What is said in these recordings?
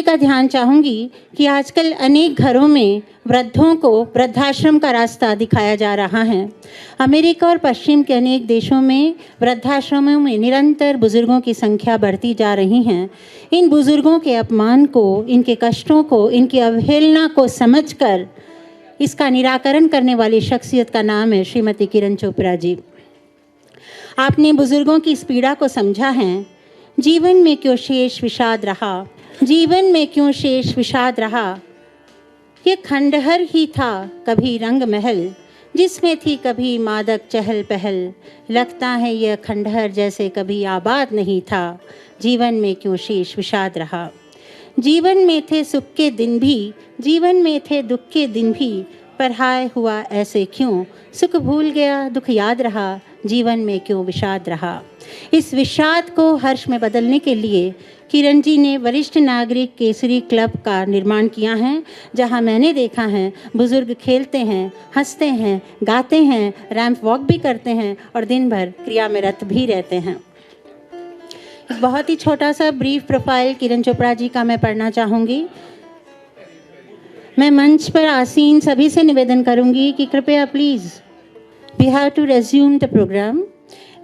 का ध्यान चाहूँगी कि आजकल अनेक घरों में वृद्धों को वृद्धाश्रम का रास्ता दिखाया जा रहा है। अमेरिका और पश्चिम के अनेक देशों में वृद्धाश्रमों में निरंतर बुजुर्गों की संख्या बढ़ती जा रही है। इन बुजुर्गों के अपमान को, इनके कष्टों को, इनकी अवहेलना को समझकर इसका निराकरण करने वाली शख्सियत का नाम है श्रीमती किरण चोपड़ा जी। आपने बुजुर्गों की इस पीड़ा को समझा है। जीवन में क्यों शेष विषाद रहा, जीवन में क्यों शेष विषाद रहा, ये खंडहर ही था कभी रंग महल, जिसमें थी कभी मादक चहल पहल। लगता है यह खंडहर जैसे कभी आबाद नहीं था, जीवन में क्यों शेष विषाद रहा। जीवन में थे सुख के दिन भी, जीवन में थे दुख के दिन भी, पर हाय हुआ ऐसे क्यों, सुख भूल गया दुख याद रहा, जीवन में क्यों विषाद रहा। इस विषाद को हर्ष में बदलने के लिए किरण जी ने वरिष्ठ नागरिक केसरी क्लब का निर्माण किया है, जहां मैंने देखा है बुजुर्ग खेलते हैं, हंसते हैं, गाते हैं, रैंप वॉक भी करते हैं और दिन भर क्रिया में रत भी रहते हैं। एक बहुत ही छोटा सा ब्रीफ प्रोफाइल किरण चोपड़ा जी का मैं पढ़ना चाहूँगी। मैं मंच पर आसीन सभी से निवेदन करूँगी कि कृपया please we have to resume the program.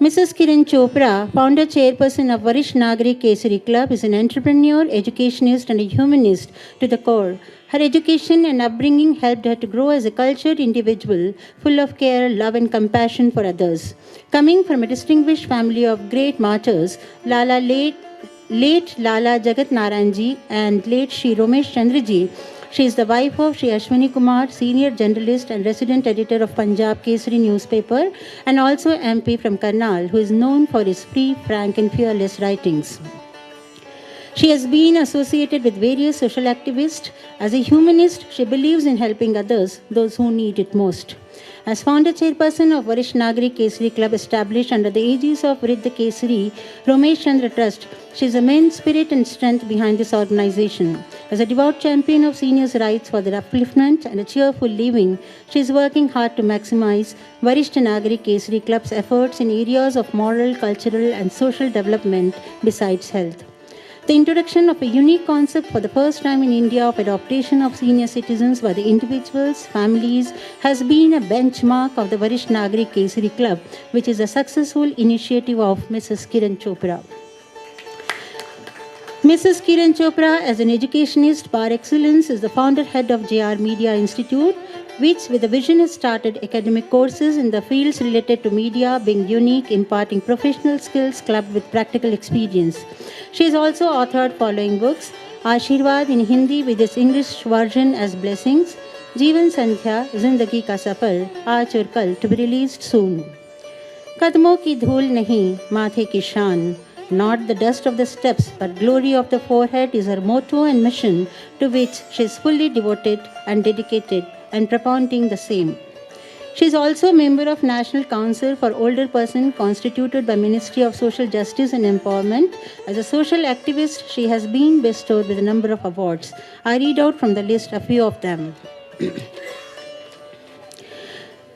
Mrs. Kiran Chopra, founder chairperson of Varish Nagrik Kesari Club, is an entrepreneur, educationist and a humanist to the core. Her education and upbringing helped her to grow as a cultured individual, full of care, love and compassion for others. Coming from a distinguished family of great martyrs, late Lala Jagat Narayan ji and late Shri Romesh Chandra ji, she is the wife of Shri Ashwini Kumar, senior journalist and resident editor of Punjab Kesari newspaper, and also MP from Karnal, who is known for his free, frank and fearless writings. She has been associated with various social activists. As a humanist, she believes in helping others, those who need it most. As founder chairperson of Varish Nagrik Kesari Club, established under the aegis of Vriddha Kesari Romesh Chandra Trust, she is the main spirit and strength behind this organization. As a devout champion of seniors' rights for their upliftment and a cheerful living, she is working hard to maximize Varish Nagrik Kesari Club's efforts in areas of moral, cultural and social development besides health. The introduction of a unique concept for the first time in India of adaptation of senior citizens by the individuals, families, has been a benchmark of the Varish Nagrik Kesari Club, which is a successful initiative of Mrs. Kiran Chopra. Mrs. Kiran Chopra, as an educationist par excellence, is the founder head of JR Media Institute, which with a vision has started academic courses in the fields related to media, being unique, imparting professional skills clubbed with practical experience. She has also authored following books: Ashirwad in Hindi with its English version as Blessings, Jeevan Sandhya, Zindagi Ka Safar, Aaj aur Kal, to be released soon. Kadmon ki dhool nahi, mathe ki shaan, not the dust of the steps, but glory of the forehead is her motto and mission, to which she is fully devoted and dedicated and propounding the same. She is also a member of National Council for Older Person, constituted by Ministry of Social Justice and Empowerment. As a social activist, she has been bestowed with a number of awards. I read out from the list a few of them.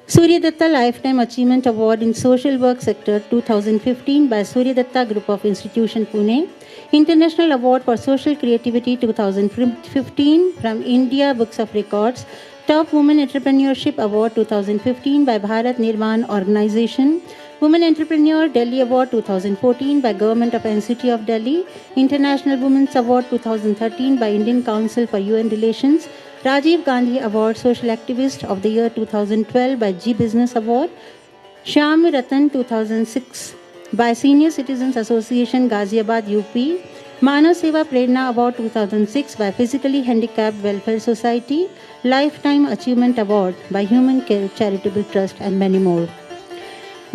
Surya Datta Lifetime Achievement Award in Social Work Sector 2015 by Surya Datta Group of Institution Pune. International Award for Social Creativity 2015 from India Books of Records. Top Women Entrepreneurship Award 2015 by Bharat Nirman Organization. Women Entrepreneur Delhi Award 2014 by Government of NCT of Delhi. International Women's Award 2013 by Indian Council for UN Relations. Rajiv Gandhi Award Social Activist of the Year 2012 by G Business Award. Shyam Ratan 2006 by Senior Citizens Association Ghaziabad UP. Manav Seva Prerna Award 2006 by Physically Handicapped Welfare Society. Lifetime Achievement Award by Human Care Charitable Trust and many more.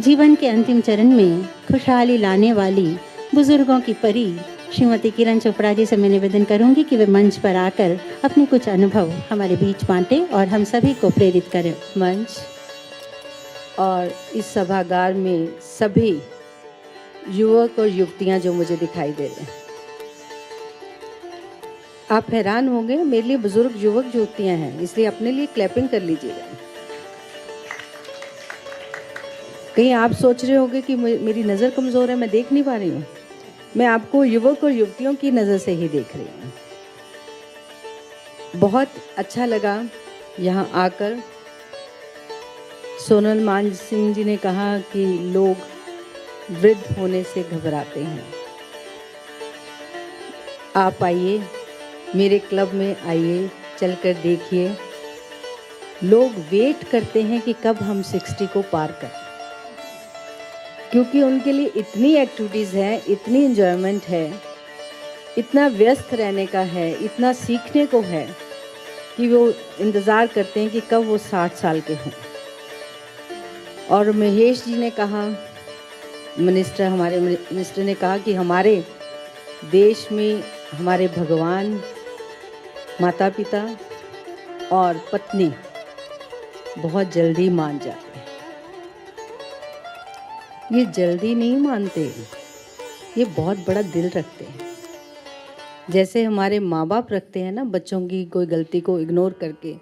जीवन के अंतिम चरण में खुशहाली लाने वाली बुजुर्गों की परी श्रीमती किरण चोपड़ा जी से मैं निवेदन करूंगी कि वे मंच पर आकर अपने कुछ अनुभव हमारे बीच बांटें और हम सभी को प्रेरित करें। मंच और इस सभागार में सभी युवक और युवतियां जो मुझे दिखाई दे रहे हैं, आप हैरान होंगे, मेरे लिए बुजुर्ग युवक युवतियां हैं, इसलिए अपने लिए क्लैपिंग कर लीजिएगा। कहीं आप सोच रहे होंगे कि मेरी नज़र कमज़ोर है, मैं देख नहीं पा रही हूँ। मैं आपको युवक और युवतियों की नज़र से ही देख रही हूँ। बहुत अच्छा लगा यहाँ आकर। सोनल मान सिंह जी ने कहा कि लोग वृद्ध होने से घबराते हैं। आप आइए, मेरे क्लब में आइए, चलकर देखिए। लोग वेट करते हैं कि कब हम 60 को पार करें, क्योंकि उनके लिए इतनी एक्टिविटीज़ हैं, इतनी एंजॉयमेंट है, इतना व्यस्त रहने का है, इतना सीखने को है कि वो इंतज़ार करते हैं कि कब वो 60 साल के हों। और महेश जी ने कहा, हमारे मिनिस्टर ने कहा कि हमारे देश में हमारे भगवान, माता पिता और पत्नी बहुत जल्दी मान जाते हैं। ये जल्दी नहीं मानते, ये बहुत बड़ा दिल रखते हैं। जैसे हमारे माँ बाप रखते हैं ना, बच्चों की कोई गलती को इग्नोर करके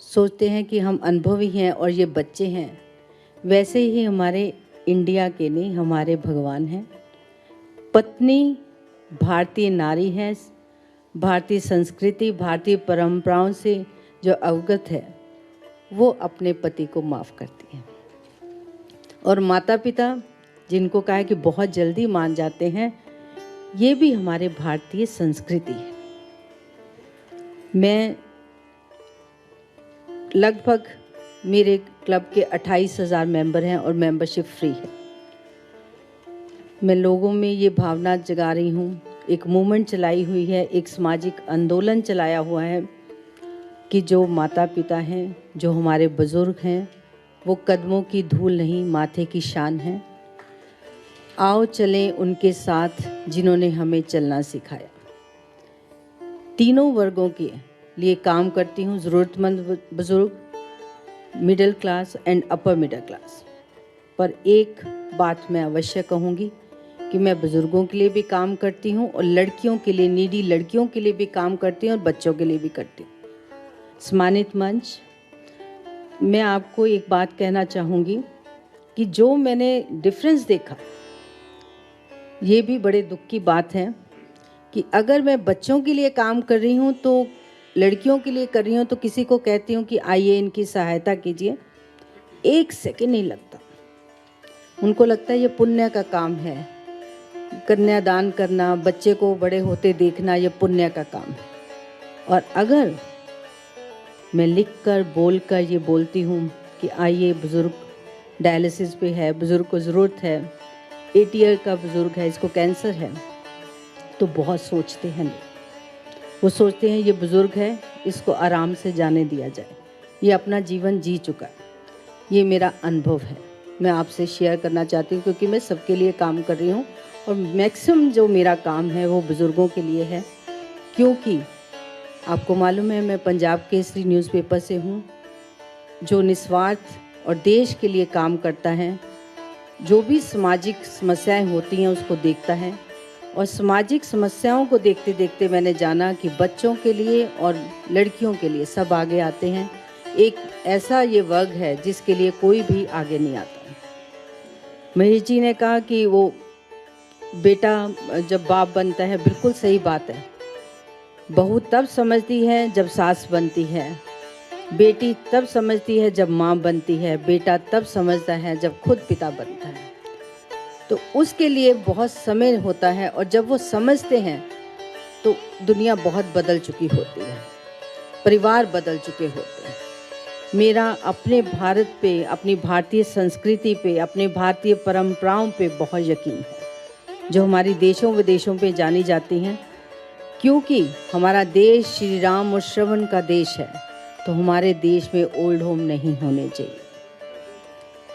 सोचते हैं कि हम अनुभवी हैं और ये बच्चे हैं, वैसे ही हमारे इंडिया के नहीं, हमारे भगवान हैं। पत्नी भारतीय नारी है, भारतीय संस्कृति, भारतीय परंपराओं से जो अवगत है वो अपने पति को माफ़ करती है। और माता पिता जिनको कहा है कि बहुत जल्दी मान जाते हैं, ये भी हमारे भारतीय संस्कृति है। मैं लगभग, मेरे क्लब के 28,000 मेंबर हैं और मेंबरशिप फ्री है। मैं लोगों में ये भावना जगा रही हूँ, एक मूवमेंट चलाई हुई है, एक सामाजिक आंदोलन चलाया हुआ है कि जो माता पिता हैं, जो हमारे बुज़ुर्ग हैं, वो कदमों की धूल नहीं, माथे की शान हैं। आओ चलें उनके साथ जिन्होंने हमें चलना सिखाया। तीनों वर्गों के लिए काम करती हूँ, ज़रूरतमंद बुज़ुर्ग, middle class and upper middle class. पर एक बात मैं अवश्य कहूँगी कि मैं बुज़ुर्गों के लिए भी काम करती हूँ और लड़कियों के लिए, नीडी लड़कियों के लिए भी काम करती हूँ और बच्चों के लिए भी करती हूँ। सम्मानित मंच, मैं आपको एक बात कहना चाहूँगी कि जो मैंने डिफरेंस देखा, ये भी बड़े दुख की बात है कि अगर मैं बच्चों के लिए काम कर रही हूँ तो, लड़कियों के लिए कर रही हूँ तो किसी को कहती हूँ कि आइए इनकी सहायता कीजिए, 1 सेकंड नहीं लगता। उनको लगता है ये पुण्य का काम है, कन्यादान करना, बच्चे को बड़े होते देखना, ये पुण्य का काम है। और अगर मैं लिखकर, बोलकर ये बोलती हूँ कि आइए, बुज़ुर्ग डायलिसिस पे है, बुज़ुर्ग को ज़रूरत है, 8 ईयर का बुज़ुर्ग है, इसको कैंसर है, तो बहुत सोचते हैं लोग। वो सोचते हैं ये बुज़ुर्ग है, इसको आराम से जाने दिया जाए, ये अपना जीवन जी चुका है। ये मेरा अनुभव है, मैं आपसे शेयर करना चाहती हूँ, क्योंकि मैं सबके लिए काम कर रही हूँ और मैक्सिमम जो मेरा काम है वो बुज़ुर्गों के लिए है। क्योंकि आपको मालूम है, मैं पंजाब केसरी न्यूज़पेपर से हूँ, जो निस्वार्थ और देश के लिए काम करता है, जो भी सामाजिक समस्याएं होती हैं उसको देखता है। और सामाजिक समस्याओं को देखते देखते मैंने जाना कि बच्चों के लिए और लड़कियों के लिए सब आगे आते हैं। एक ऐसा ये वर्ग है जिसके लिए कोई भी आगे नहीं आता। महेश जी ने कहा कि वो बेटा जब बाप बनता है, बिल्कुल सही बात है। बहू तब समझती है जब सास बनती है, बेटी तब समझती है जब माँ बनती है, बेटा तब समझता है जब खुद पिता बनता है। तो उसके लिए बहुत समय होता है और जब वो समझते हैं तो दुनिया बहुत बदल चुकी होती है, परिवार बदल चुके होते हैं। मेरा अपने भारत पे, अपनी भारतीय संस्कृति पे, अपने भारतीय परंपराओं पे बहुत यकीन है, जो हमारी देशों विदेशों पे जानी जाती हैं। क्योंकि हमारा देश श्री राम और श्रवण का देश है, तो हमारे देश में ओल्ड होम नहीं होने चाहिए।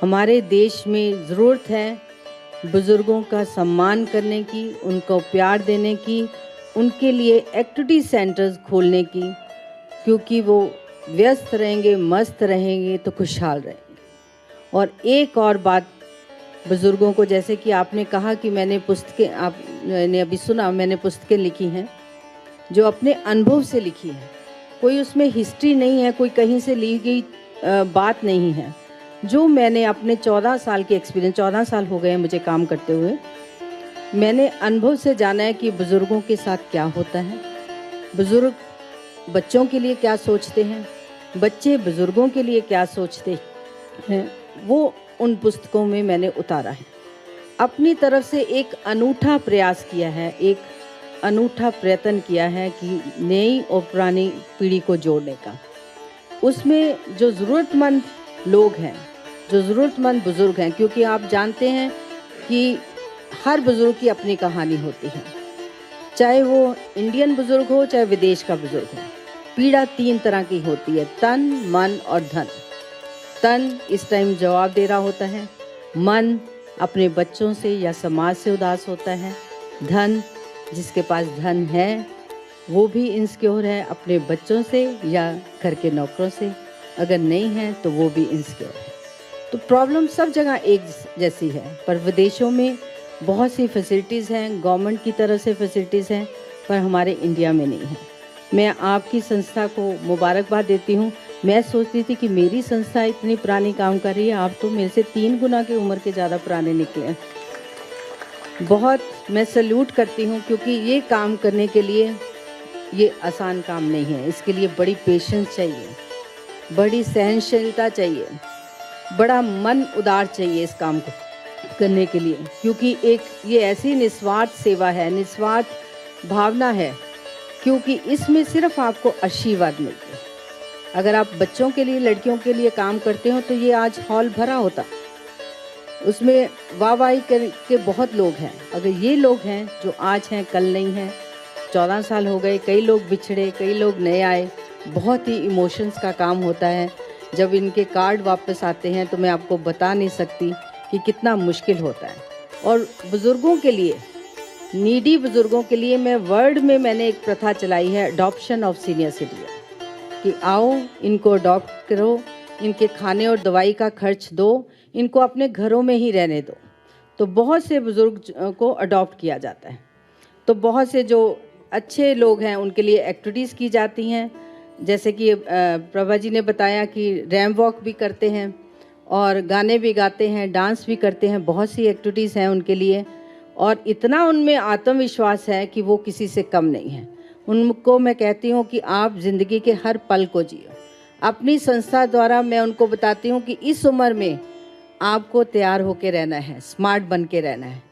हमारे देश में ज़रूरत है बुज़ुर्गों का सम्मान करने की, उनको प्यार देने की, उनके लिए एक्टिविटी सेंटर्स खोलने की, क्योंकि वो व्यस्त रहेंगे, मस्त रहेंगे तो खुशहाल रहेंगे। और एक और बात बुज़ुर्गों को, जैसे कि आपने कहा कि मैंने पुस्तकें, आपने अभी सुना, मैंने पुस्तकें लिखी हैं जो अपने अनुभव से लिखी है, कोई उसमें हिस्ट्री नहीं है, कोई कहीं से ली गई बात नहीं है। जो मैंने अपने 14 साल के एक्सपीरियंस, 14 साल हो गए हैं मुझे काम करते हुए, मैंने अनुभव से जाना है कि बुज़ुर्गों के साथ क्या होता है। बुज़ुर्ग बच्चों के लिए क्या सोचते हैं, बच्चे बुजुर्गों के लिए क्या सोचते हैं, वो उन पुस्तकों में मैंने उतारा है। अपनी तरफ से एक अनूठा प्रयास किया है, एक अनूठा प्रयत्न किया है कि नई और पुरानी पीढ़ी को जोड़ने का। उसमें जो ज़रूरतमंद लोग हैं, जो ज़रूरतमंद बुज़ुर्ग हैं, क्योंकि आप जानते हैं कि हर बुज़ुर्ग की अपनी कहानी होती है, चाहे वो इंडियन बुज़ुर्ग हो चाहे विदेश का बुज़ुर्ग हो। पीड़ा 3 तरह की होती है, तन, मन और धन। तन इस टाइम जवाब दे रहा होता है, मन अपने बच्चों से या समाज से उदास होता है, धन जिसके पास धन है वो भी इनसिक्योर है अपने बच्चों से या घर के नौकरों से, अगर नहीं है तो वो भी इनसिक्योर है। तो प्रॉब्लम सब जगह एक जैसी है, पर विदेशों में बहुत सी फैसिलिटीज़ हैं, गवर्नमेंट की तरफ से फैसिलिटीज़ हैं, पर हमारे इंडिया में नहीं है। मैं आपकी संस्था को मुबारकबाद देती हूँ। मैं सोचती थी कि मेरी संस्था इतनी पुरानी काम कर रही है, आप तो मेरे से 3 गुना की उम्र के ज़्यादा पुराने निकले हैं। बहुत मैं सैल्यूट करती हूँ, क्योंकि ये काम करने के लिए ये आसान काम नहीं है। इसके लिए बड़ी पेशेंस चाहिए, बड़ी सहनशीलता चाहिए, बड़ा मन उदार चाहिए इस काम को करने के लिए, क्योंकि एक ये ऐसी निस्वार्थ सेवा है, निस्वार्थ भावना है, क्योंकि इसमें सिर्फ आपको आशीर्वाद मिलते हैं। अगर आप बच्चों के लिए, लड़कियों के लिए काम करते हो तो ये आज हॉल भरा होता, उसमें वाहवाही के बहुत लोग हैं। अगर ये लोग हैं जो आज हैं कल नहीं हैं, 14 साल हो गए, कई लोग बिछड़े, कई लोग नए आए, बहुत ही इमोशंस का काम होता है। जब इनके कार्ड वापस आते हैं तो मैं आपको बता नहीं सकती कि कितना मुश्किल होता है। और बुज़ुर्गों के लिए, नीडी बुज़ुर्गों के लिए मैं मैंने एक प्रथा चलाई है, अडॉप्शन ऑफ सीनियर सिटीजन, कि आओ इनको अडॉप्ट करो, इनके खाने और दवाई का खर्च दो, इनको अपने घरों में ही रहने दो। तो बहुत से बुज़ुर्ग को अडॉप्ट किया जाता है। तो बहुत से जो अच्छे लोग हैं उनके लिए एक्टिविटीज़ की जाती हैं, जैसे कि प्रभा जी ने बताया कि रैम्प वॉक भी करते हैं और गाने भी गाते हैं, डांस भी करते हैं, बहुत सी एक्टिविटीज़ हैं उनके लिए। और इतना उनमें आत्मविश्वास है कि वो किसी से कम नहीं है। उनको मैं कहती हूँ कि आप ज़िंदगी के हर पल को जियो। अपनी संस्था द्वारा मैं उनको बताती हूँ कि इस उम्र में आपको तैयार होके रहना है, स्मार्ट बन के रहना है।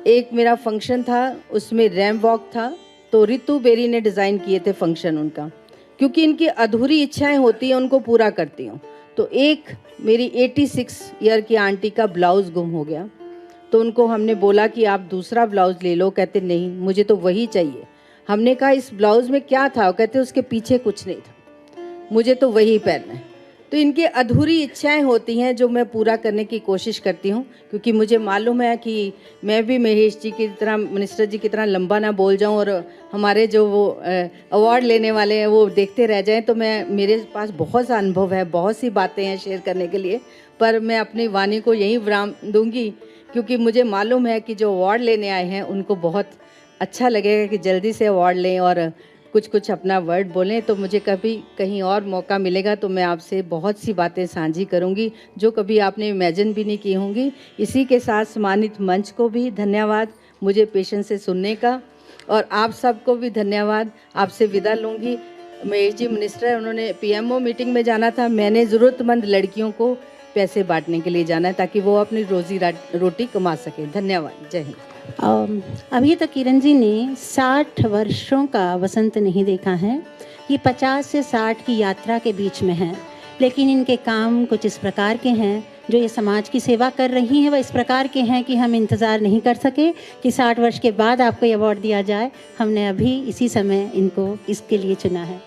एक मेरा फंक्शन था, उसमें रैम्प वॉक था, तो रितु बेरी ने डिज़ाइन किए थे फंक्शन उनका, क्योंकि इनकी अधूरी इच्छाएं होती हैं, उनको पूरा करती हूँ। तो एक मेरी 86 ईयर की आंटी का ब्लाउज़ गुम हो गया, तो उनको हमने बोला कि आप दूसरा ब्लाउज़ ले लो। कहते नहीं, मुझे तो वही चाहिए। हमने कहा इस ब्लाउज़ में क्या था? कहते उसके पीछे कुछ नहीं था, मुझे तो वही पहनना है। तो इनकी अधूरी इच्छाएं होती हैं जो मैं पूरा करने की कोशिश करती हूँ, क्योंकि मुझे मालूम है कि मैं भी महेश जी की तरह, मिनिस्टर जी की तरह लंबा ना बोल जाऊँ और हमारे जो वो अवार्ड लेने वाले हैं वो देखते रह जाएं। तो मेरे पास बहुत सा अनुभव है, बहुत सी बातें हैं शेयर करने के लिए, पर मैं अपनी वाणी को यहीं विराम दूँगी, क्योंकि मुझे मालूम है कि जो अवार्ड लेने आए हैं उनको बहुत अच्छा लगेगा कि जल्दी से अवार्ड लें और कुछ अपना वर्ड बोलें। तो मुझे कभी कहीं और मौका मिलेगा तो मैं आपसे बहुत सी बातें साझी करूंगी जो कभी आपने इमेजिन भी नहीं की होंगी। इसी के साथ सम्मानित मंच को भी धन्यवाद मुझे पेशेंस से सुनने का, और आप सबको भी धन्यवाद। आपसे विदा लूँगी। महेश जी मिनिस्टर, उन्होंने पीएमओ मीटिंग में जाना था, मैंने ज़रूरतमंद लड़कियों को पैसे बांटने के लिए जाना है ताकि वो अपनी रोजी रोटी कमा सकें। धन्यवाद। जय हिंद। अभी तक किरण जी ने 60 वर्षों का वसंत नहीं देखा है। ये 50 से 60 की यात्रा के बीच में है, लेकिन इनके काम कुछ इस प्रकार के हैं, जो ये समाज की सेवा कर रही हैं वह इस प्रकार के हैं कि हम इंतज़ार नहीं कर सके कि 60 वर्ष के बाद आपको ये अवार्ड दिया जाए। हमने अभी इसी समय इनको इसके लिए चुना है।